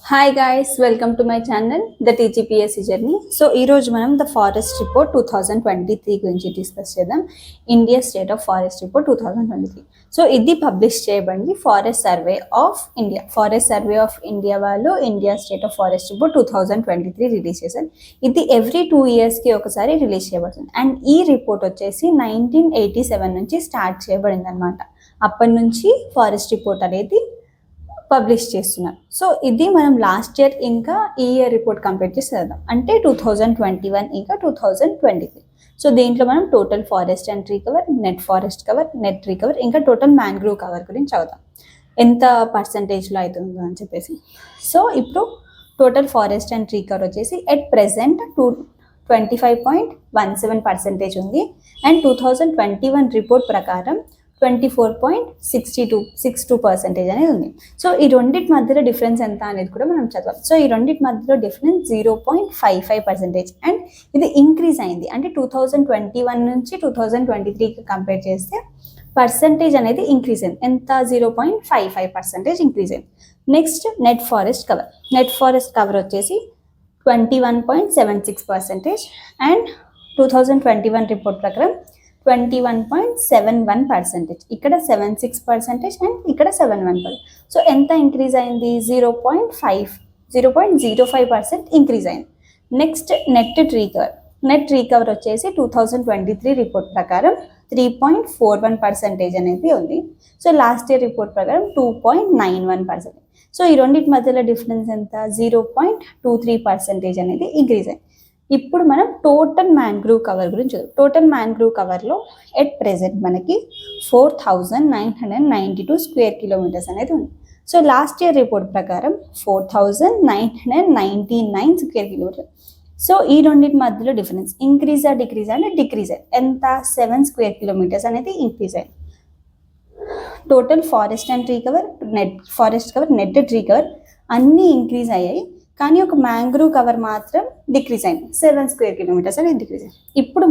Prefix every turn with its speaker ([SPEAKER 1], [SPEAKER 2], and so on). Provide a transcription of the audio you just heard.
[SPEAKER 1] Hi guys, welcome to my channel the TGPSC journey. So ఈరోజు మనం the forest report 2023 గురించి discuss చేద్దాం. India state of forest report 2023. So ఇది publish చేయబడింది forest survey of India. Forest survey of India వాళ్ళు India state of forest report 2023 release చేశారు. ఇది every 2 yearsకి ఒకసారి రిలీజ్ చేయబడుతుంది. అండ్ ఈ రిపోర్ట్ వచ్చేసి 1987 నుంచి స్టార్ట్ చేయబడింది అనమాట. అప్పటి నుంచి ఫారెస్ట్ రిపోర్ట్ అనేది పబ్లిష్ చేస్తున్నారు. సో ఇది మనం లాస్ట్ ఇయర్ ఇంకా ఈ ఇయర్ రిపోర్ట్ కంప్లీట్ చేసి చదువుదాం. అంటే 2021 ఇంకా 2023. సో దీంట్లో మనం total forest and tree cover, net forest cover, net tree cover, ఇంకా టోటల్ మ్యాంగ్రూవ్ కవర్ గురించి చదువుదాం, ఎంత పర్సంటేజ్లో అవుతుందో అని చెప్పేసి. సో ఇప్పుడు total forest and tree cover వచ్చేసి ఎట్ ప్రెసెంట్ 25.17% ఉంది. అండ్ 2021 రిపోర్ట్ ప్రకారం 24.62% అనేది ఉంది. సో ఈ రెండింటి మధ్యలో డిఫరెన్స్ ఎంత అనేది కూడా మనం చదవాలి. సో ఈ రెండింటి మధ్యలో డిఫరెన్స్ 0.55%. అండ్ ఇది ఇంక్రీజ్ అయింది. అంటే 2021 నుంచి 2023కి కంపేర్ చేస్తే పర్సంటేజ్ అనేది ఇంక్రీజ్ అయింది. ఎంత? 0.55% ఇంక్రీజ్ అయింది. Next net forest cover. Net forest cover వచ్చేసి 21.76%. అండ్ 2021 రిపోర్ట్ ప్రకారం 21.71%. ఇక్కడ 76% అండ్ ఇక్కడ 71%. సో ఎంత ఇంక్రీజ్ అయింది? 0.05% ఇంక్రీజ్ అయింది. Next net tree cover. Net tree cover వచ్చేసి 2023 రిపోర్ట్ ప్రకారం 3.41% అనేది ఉంది. సో లాస్ట్ ఇయర్ రిపోర్ట్ ప్రకారం 2.91%. సో ఈ రెండింటి మధ్యలో డిఫరెన్స్ ఎంత? 0.23% అనేది ఇంక్రీజ్ అయింది. ఇప్పుడు మనం టోటల్ మ్యాంగ్రూవ్ కవర్ గురించి చూద్దాం. టోటల్ మ్యాంగ్రూవ్ కవర్లో ఎట్ ప్రెజెంట్ మనకి 4,992 స్క్వేర్ కిలోమీటర్స్ అనేది ఉంది. సో లాస్ట్ ఇయర్ రిపోర్ట్ ప్రకారం 4,999 స్క్వేర్ కిలోమీటర్స్. సో ఈ రెండింటి మధ్యలో డిఫరెన్స్ ఇంక్రీజా డిక్రీజా అంటే డిక్రీజ్ అయింది. ఎంత? 7 స్క్వేర్ కిలోమీటర్స్ అనేది ఇంక్రీజ్ అయింది. Total forest and tree cover, net forest cover, net tree cover అన్నీ ఇంక్రీజ్ అయ్యాయి. కానీ ఒక మ్యాంగ్రూవ్ కవర్ మాత్రం డిక్రీజ్ అయింది. 7 స్క్వేర్ కిలోమీటర్స్ అనేది డిక్రీజ్ అయింది. ఇప్పుడు